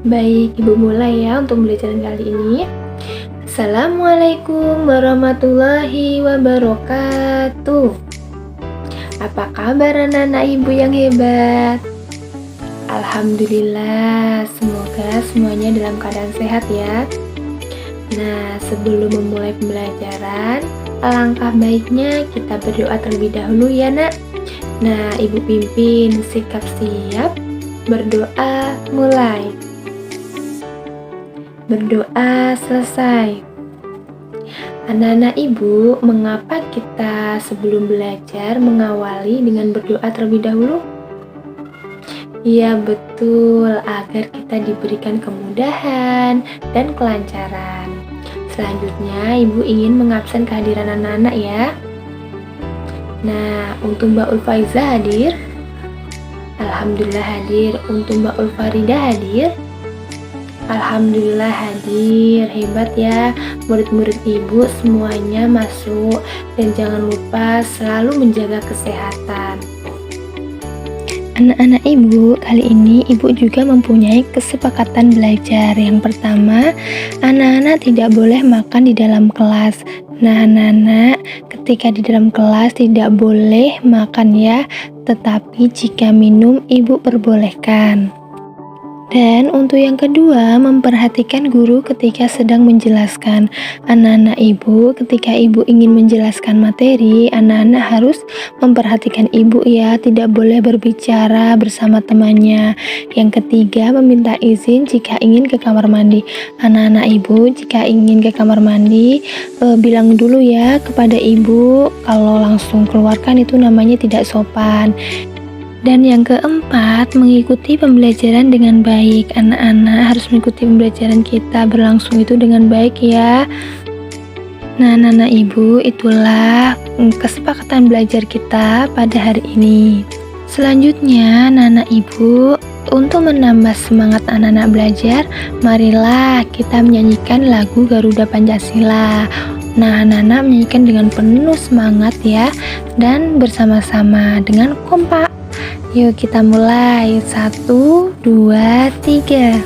Baik, Ibu mulai ya untuk pembelajaran kali ini. Assalamualaikum warahmatullahi wabarakatuh. Apa kabar anak-anak Ibu yang hebat? Alhamdulillah, semoga semuanya dalam keadaan sehat ya. Nah, sebelum memulai pembelajaran, alangkah baiknya kita berdoa terlebih dahulu ya nak. Nah, Ibu pimpin, sikap siap, berdoa mulai. Berdoa selesai. Anak-anak Ibu, mengapa kita sebelum belajar mengawali dengan berdoa terlebih dahulu? Iya betul, agar kita diberikan kemudahan dan kelancaran. Selanjutnya, Ibu ingin mengabsen kehadiran anak-anak ya. Nah, untuk Mbak Ulfaiza hadir? Alhamdulillah hadir. Untuk Mbak Ulfarida hadir? Alhamdulillah hadir. Hebat ya, murid-murid Ibu semuanya masuk. Dan jangan lupa selalu menjaga kesehatan. Anak-anak Ibu, kali ini Ibu juga mempunyai kesepakatan belajar. Yang pertama, anak-anak tidak boleh makan di dalam kelas. Nah, anak-anak, ketika di dalam kelas tidak boleh makan ya, tetapi jika minum Ibu perbolehkan. Dan untuk yang kedua, memperhatikan guru ketika sedang menjelaskan. Anak-anak Ibu, ketika Ibu ingin menjelaskan materi, anak-anak harus memperhatikan Ibu ya, tidak boleh berbicara bersama temannya. Yang ketiga, meminta izin jika ingin ke kamar mandi. Anak-anak Ibu, jika ingin ke kamar mandi, bilang dulu ya kepada Ibu, kalau langsung keluarkan itu namanya tidak sopan. Dan yang keempat, mengikuti pembelajaran dengan baik. Anak-anak harus mengikuti pembelajaran kita berlangsung itu dengan baik ya. Nah, anak-anak Ibu, itulah kesepakatan belajar kita pada hari ini. Selanjutnya, anak-anak Ibu, untuk menambah semangat anak-anak belajar, marilah kita menyanyikan lagu Garuda Pancasila. Nah, anak-anak menyanyikan dengan penuh semangat ya, dan bersama-sama dengan kompak. Yuk kita mulai. 1, 2, 3.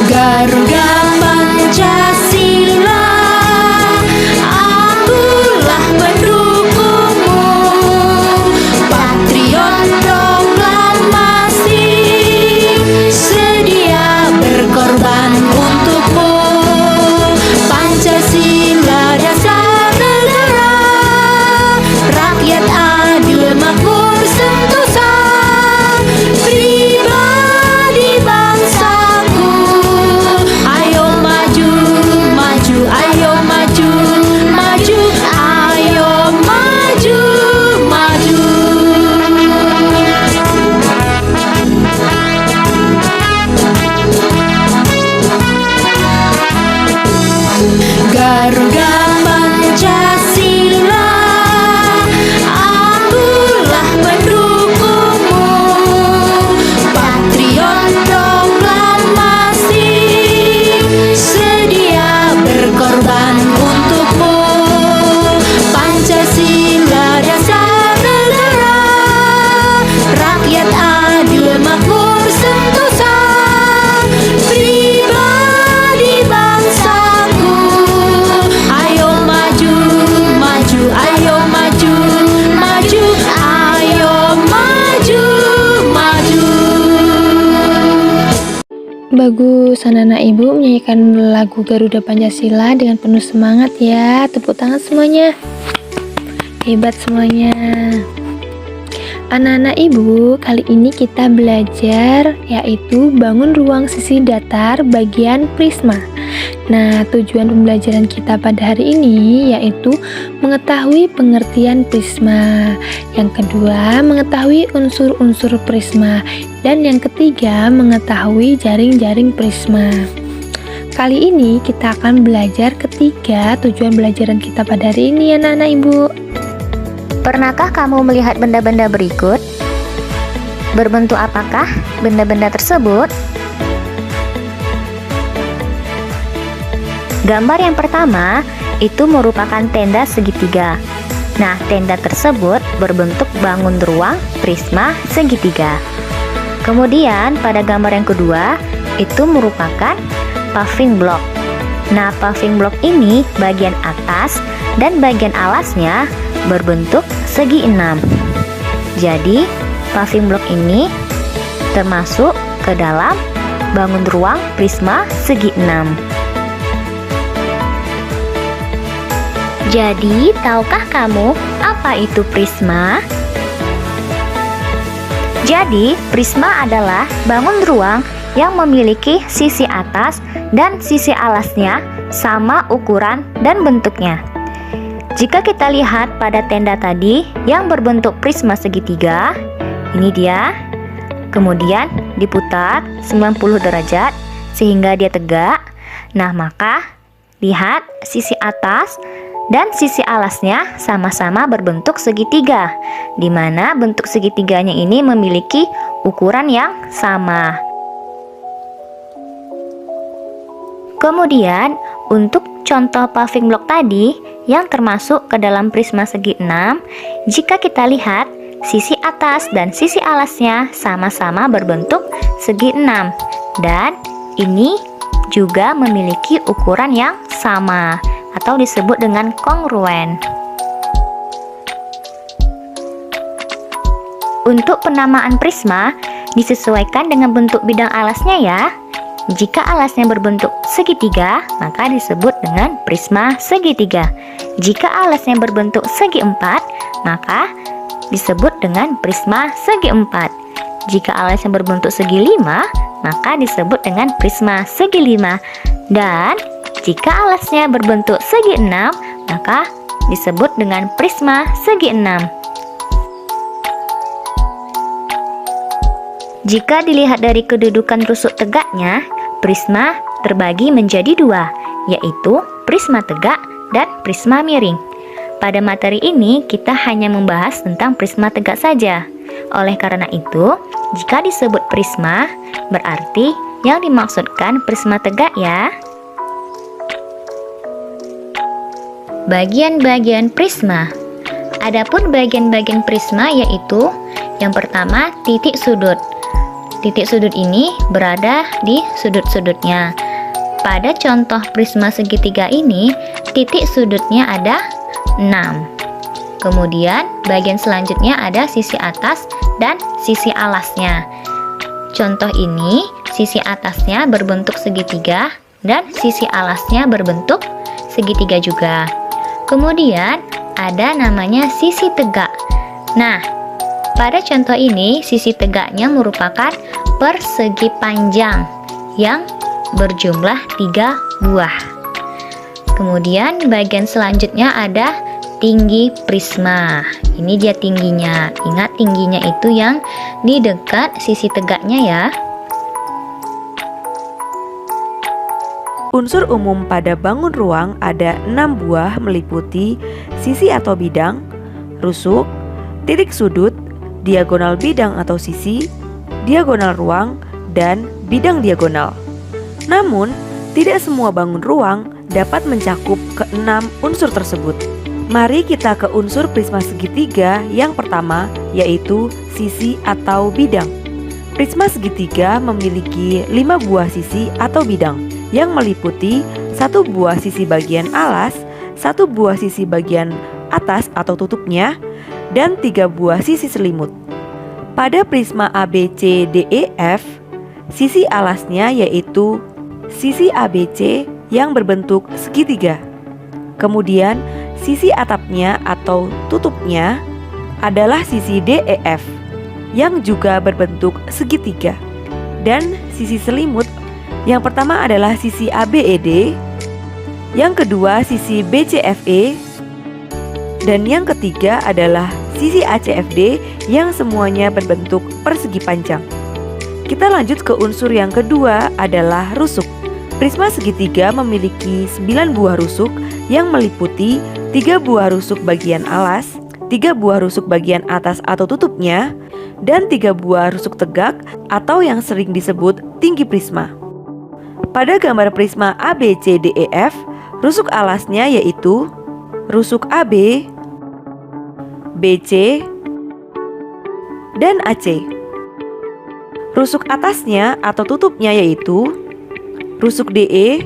Garuda Pancasila, akulah pendukungmu, patriot proklamasi, sedia berkorban untukmu. Pancasila dasar negara, rakyat adil makmur sentosa, pribadi bangsaku. Ayo maju, maju, ayo maju, maju, ayo maju, maju. Garuda Pancasila, akulah pendukungmu, patriot proklamasi, sedia berkorban untukmu. Pancasila dasar negara, rakyat adil makmur sentosa, pribadi bangsaku. Ayo maju, maju, ayo maju, maju, ayo maju, maju. Bagus, anak-anak Ibu menyanyikan lagu Garuda Pancasila dengan penuh semangat ya. Tepuk tangan semuanya. Hebat semuanya. Anak-anak Ibu, kali ini kita belajar yaitu bangun ruang sisi datar bagian prisma. Nah, tujuan pembelajaran kita pada hari ini yaitu mengetahui pengertian prisma. Yang kedua, mengetahui unsur-unsur prisma. Dan yang ketiga, mengetahui jaring-jaring prisma. Kali ini kita akan belajar ketiga tujuan pembelajaran kita pada hari ini anak-anak Ibu. Pernahkah kamu melihat benda-benda berikut? Berbentuk apakah benda-benda tersebut? Gambar yang pertama itu merupakan tenda segitiga. Nah, tenda tersebut berbentuk bangun ruang prisma segitiga. Kemudian pada gambar yang kedua itu merupakan paving block. Nah, paving block ini bagian atas dan bagian alasnya berbentuk segi 6. Jadi, paving block ini termasuk ke dalam bangun ruang prisma segi 6. Jadi, tahukah kamu apa itu prisma? Jadi, prisma adalah bangun ruang yang memiliki sisi atas dan sisi alasnya sama ukuran dan bentuknya. Jika kita lihat pada tenda tadi yang berbentuk prisma segitiga, ini dia. Kemudian diputar 90 derajat sehingga dia tegak. Nah, maka lihat sisi atas dan sisi alasnya sama-sama berbentuk segitiga, di mana bentuk segitiganya ini memiliki ukuran yang sama. Kemudian, untuk contoh paving block tadi yang termasuk ke dalam prisma segi 6, jika kita lihat sisi atas dan sisi alasnya sama-sama berbentuk segi 6, dan ini juga memiliki ukuran yang sama atau disebut dengan kongruen. Untuk penamaan prisma disesuaikan dengan bentuk bidang alasnya ya. Jika alasnya berbentuk segitiga, maka disebut dengan prisma segitiga. Jika alasnya berbentuk segi 4, maka disebut dengan prisma segi 4. Jika alasnya berbentuk segi 5, maka disebut dengan prisma segi 5. Dan jika alasnya berbentuk segi 6, maka disebut dengan prisma segi 6. Jika dilihat dari kedudukan rusuk tegaknya, prisma terbagi menjadi dua, yaitu prisma tegak dan prisma miring. Pada materi ini, kita hanya membahas tentang prisma tegak saja. Oleh karena itu, jika disebut prisma, berarti yang dimaksudkan prisma tegak ya. Bagian-bagian prisma. Adapun bagian-bagian prisma yaitu yang pertama titik sudut. Titik sudut ini berada di sudut-sudutnya. Pada contoh prisma segitiga ini, titik sudutnya ada 6. Kemudian bagian selanjutnya ada sisi atas dan sisi alasnya. Contoh ini, sisi atasnya berbentuk segitiga dan sisi alasnya berbentuk segitiga juga. Kemudian ada namanya sisi tegak. Nah, pada contoh ini sisi tegaknya merupakan persegi panjang yang berjumlah 3 buah. Kemudian bagian selanjutnya ada tinggi prisma. Ini dia tingginya. Ingat tingginya itu yang di dekat sisi tegaknya ya. Unsur umum pada bangun ruang ada 6 buah meliputi sisi atau bidang, rusuk, titik sudut, diagonal bidang atau sisi, diagonal ruang, dan bidang diagonal. Namun, tidak semua bangun ruang dapat mencakup ke-6 unsur tersebut. Mari kita ke unsur prisma segitiga yang pertama, yaitu sisi atau bidang. Prisma segitiga memiliki 5 buah sisi atau bidang yang meliputi 1 buah sisi bagian alas, 1 buah sisi bagian atas atau tutupnya, dan 3 buah sisi selimut. Pada prisma ABCDEF, sisi alasnya yaitu sisi ABC yang berbentuk segitiga. Kemudian sisi atapnya atau tutupnya adalah sisi DEF yang juga berbentuk segitiga. Dan sisi selimut yang pertama adalah sisi ABED, yang kedua sisi BCFE, dan yang ketiga adalah sisi ACFD yang semuanya berbentuk persegi panjang. Kita lanjut ke unsur yang kedua adalah rusuk. Prisma segitiga memiliki 9 buah rusuk yang meliputi 3 buah rusuk bagian alas, 3 buah rusuk bagian atas atau tutupnya, dan 3 buah rusuk tegak atau yang sering disebut tinggi prisma. Pada gambar prisma ABCDEF, Rusuk alasnya yaitu rusuk AB, BC, dan AC. Rusuk atasnya atau tutupnya yaitu rusuk DE,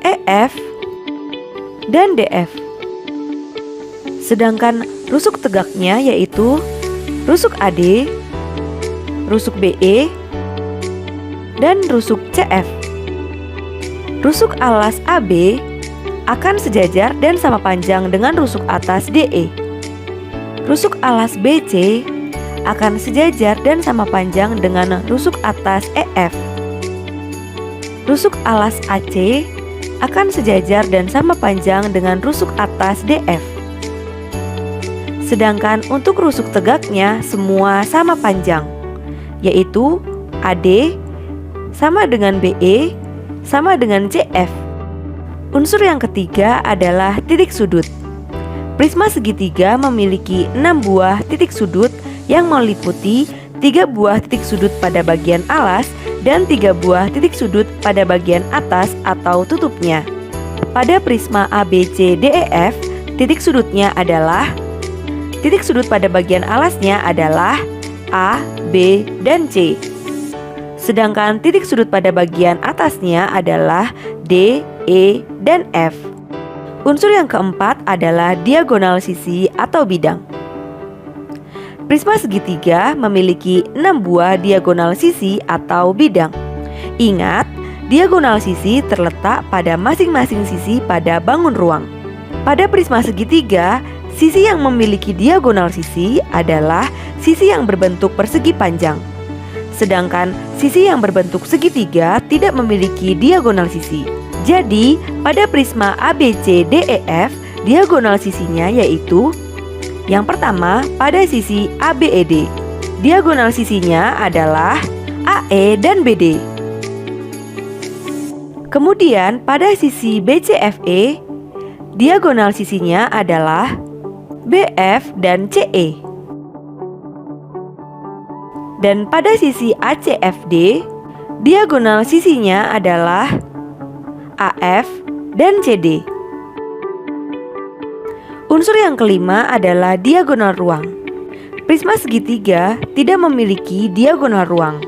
EF, dan DF. Sedangkan rusuk tegaknya yaitu rusuk AD, rusuk BE, dan rusuk CF. Rusuk alas AB akan sejajar dan sama panjang dengan rusuk atas DE. Rusuk alas BC akan sejajar dan sama panjang dengan rusuk atas EF. Rusuk alas AC akan sejajar dan sama panjang dengan rusuk atas DF. Sedangkan untuk rusuk tegaknya semua sama panjang, yaitu AD sama dengan BE sama dengan CF. Unsur yang ketiga adalah titik sudut. Prisma segitiga memiliki 6 buah titik sudut yang meliputi 3 buah titik sudut pada bagian alas dan 3 buah titik sudut pada bagian atas atau tutupnya. Pada prisma ABCDEF, titik sudutnya adalah titik sudut pada bagian alasnya adalah A, B, dan C. Sedangkan titik sudut pada bagian atasnya adalah D, E, dan F. Unsur yang keempat adalah diagonal sisi atau bidang. Prisma segitiga memiliki 6 buah diagonal sisi atau bidang. Ingat, diagonal sisi terletak pada masing-masing sisi pada bangun ruang. Pada prisma segitiga, sisi yang memiliki diagonal sisi adalah sisi yang berbentuk persegi panjang. Sedangkan sisi yang berbentuk segitiga tidak memiliki diagonal sisi. Jadi, pada prisma ABCDEF, diagonal sisinya yaitu yang pertama pada sisi ABED. Diagonal sisinya adalah AE dan BD. Kemudian pada sisi BCFE, diagonal sisinya adalah BF dan CE. Dan pada sisi ACFD, diagonal sisinya adalah AF dan CD. Unsur yang kelima adalah diagonal ruang. Prisma segitiga tidak memiliki diagonal ruang.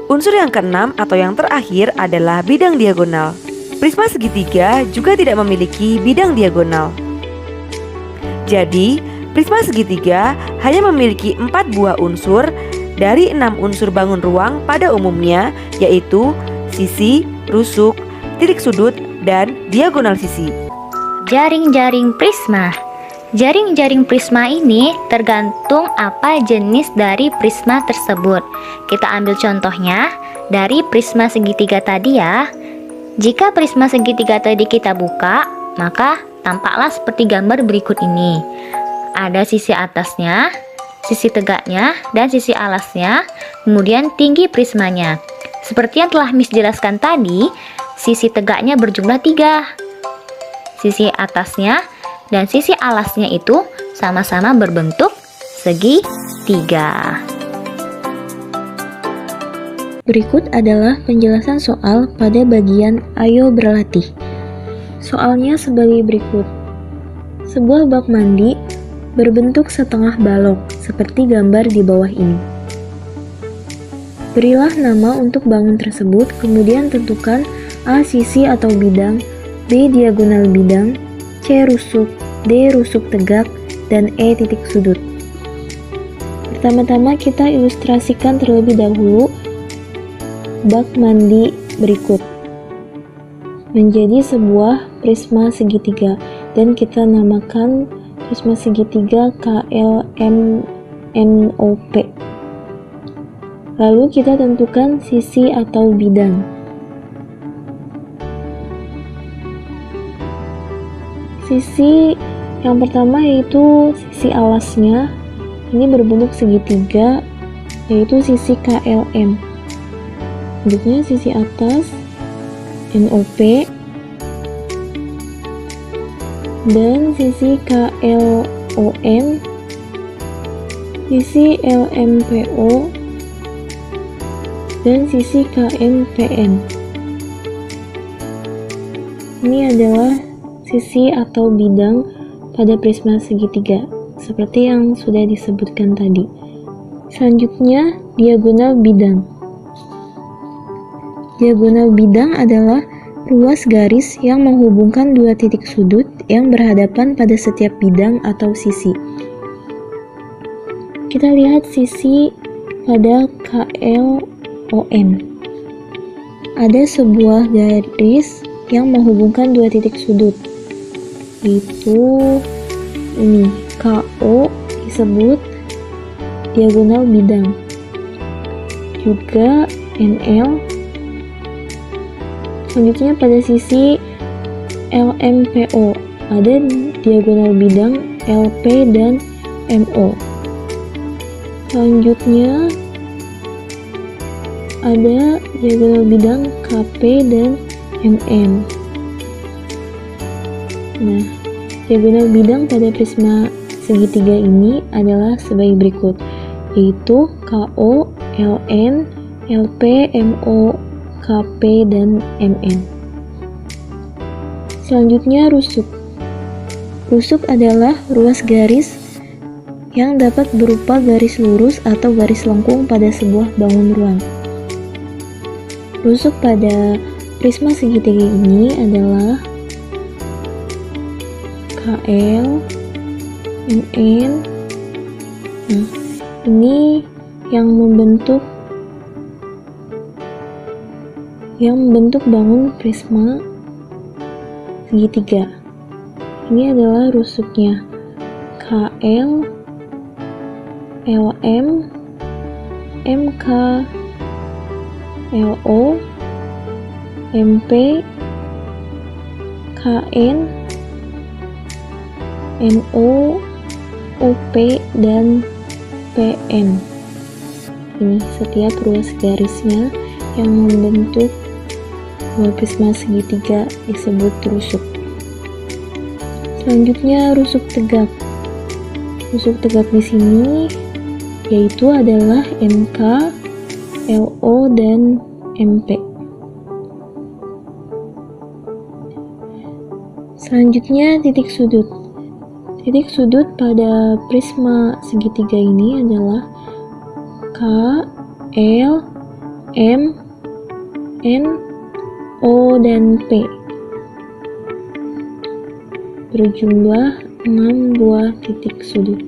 Unsur yang keenam atau yang terakhir adalah bidang diagonal. Prisma segitiga juga tidak memiliki bidang diagonal. Jadi, prisma segitiga hanya memiliki 4 buah unsur dari 6 unsur bangun ruang pada umumnya, yaitu sisi, rusuk, titik sudut, dan diagonal sisi. Jaring-jaring prisma. Jaring-jaring prisma ini tergantung apa jenis dari prisma tersebut. Kita ambil contohnya dari prisma segitiga tadi ya. Jika prisma segitiga tadi kita buka, maka tampaklah seperti gambar berikut ini. Ada sisi atasnya, sisi tegaknya, dan sisi alasnya, kemudian tinggi prismanya. Seperti yang telah Miss jelaskan tadi, sisi tegaknya berjumlah 3. Sisi atasnya dan sisi alasnya itu sama-sama berbentuk segitiga. Berikut adalah penjelasan soal pada bagian Ayo Berlatih. Soalnya sebagai berikut. Sebuah bak mandi berbentuk setengah balok seperti gambar di bawah ini. Berilah nama untuk bangun tersebut, kemudian tentukan A sisi atau bidang, B diagonal bidang, C rusuk, D rusuk tegak, dan E titik sudut. Pertama-tama kita ilustrasikan terlebih dahulu bak mandi berikut menjadi sebuah prisma segitiga, dan kita namakan prisma segitiga KLMNOP. Lalu kita tentukan sisi atau bidang. Sisi yang pertama yaitu sisi alasnya, ini berbentuk segitiga, yaitu sisi KLM. Selanjutnya sisi atas NOP, dan sisi KLOM, sisi LMPO, dan sisi KMPN. Ini adalah sisi atau bidang pada prisma segitiga, seperti yang sudah disebutkan tadi. Selanjutnya, diagonal bidang. Diagonal bidang adalah ruas garis yang menghubungkan dua titik sudut yang berhadapan pada setiap bidang atau sisi. Kita lihat sisi pada KLOM. Ada sebuah garis yang menghubungkan dua titik sudut, yaitu ini KO disebut diagonal bidang, juga NL. Selanjutnya pada sisi LMPO ada diagonal bidang LP dan MO. Selanjutnya ada diagonal bidang KP dan MM. Nah, diagonal bidang pada prisma segitiga ini adalah sebagai berikut, yaitu KO, LN, LP, MO, KP, dan MM. Selanjutnya rusuk. Rusuk adalah ruas garis yang dapat berupa garis lurus atau garis lengkung pada sebuah bangun ruang. Rusuk pada prisma segitiga ini adalah KL, MN. Nah, ini yang membentuk bangun prisma segitiga. Ini adalah rusuknya KL, LM, MK, LO, MP, KN, MO, OP, dan PN. Ini setiap ruas garisnya yang membentuk prisma segitiga disebut rusuk. Selanjutnya rusuk tegak. Rusuk tegak di sini yaitu adalah MK, LO, dan MP. Selanjutnya titik sudut. Titik sudut pada prisma segitiga ini adalah K, L, M, N, O, dan P. Berjumlah 6 buah titik sudut.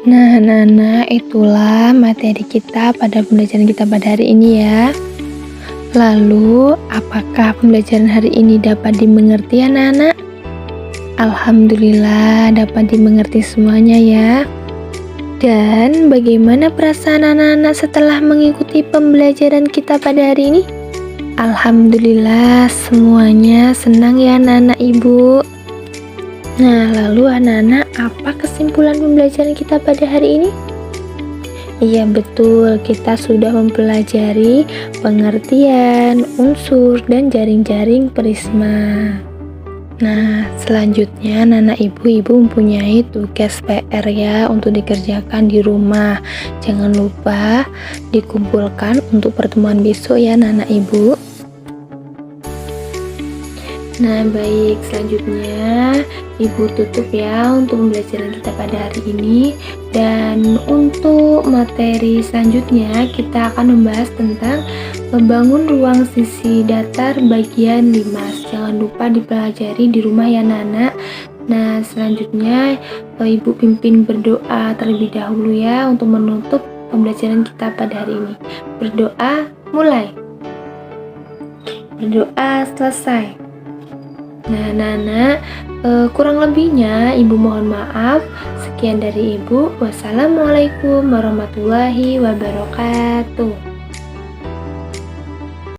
Nah, itulah materi kita pada pembelajaran kita pada hari ini ya. Lalu, apakah pembelajaran hari ini dapat dimengerti anak-anak? Alhamdulillah dapat dimengerti semuanya ya. Dan bagaimana perasaan anak-anak setelah mengikuti pembelajaran kita pada hari ini? Alhamdulillah semuanya senang ya anak-anak ibu. Nah, lalu anak-anak, apa kesimpulan pembelajaran kita pada hari ini? Iya betul, kita sudah mempelajari pengertian, unsur, dan jaring-jaring prisma. Nah, selanjutnya anak-anak ibu mempunyai tugas PR ya untuk dikerjakan di rumah. Jangan lupa dikumpulkan untuk pertemuan besok ya anak-anak ibu. Nah baik, selanjutnya ibu tutup ya untuk pembelajaran kita pada hari ini. Dan untuk materi selanjutnya kita akan membahas tentang membangun ruang sisi datar bagian 5. Jangan lupa dipelajari di rumah ya anak-anak. Nah selanjutnya ibu pimpin berdoa terlebih dahulu ya untuk menutup pembelajaran kita pada hari ini. Berdoa mulai. Berdoa selesai. Nah anak-anak, kurang lebihnya ibu mohon maaf. Sekian dari ibu. Wassalamualaikum warahmatullahi wabarakatuh.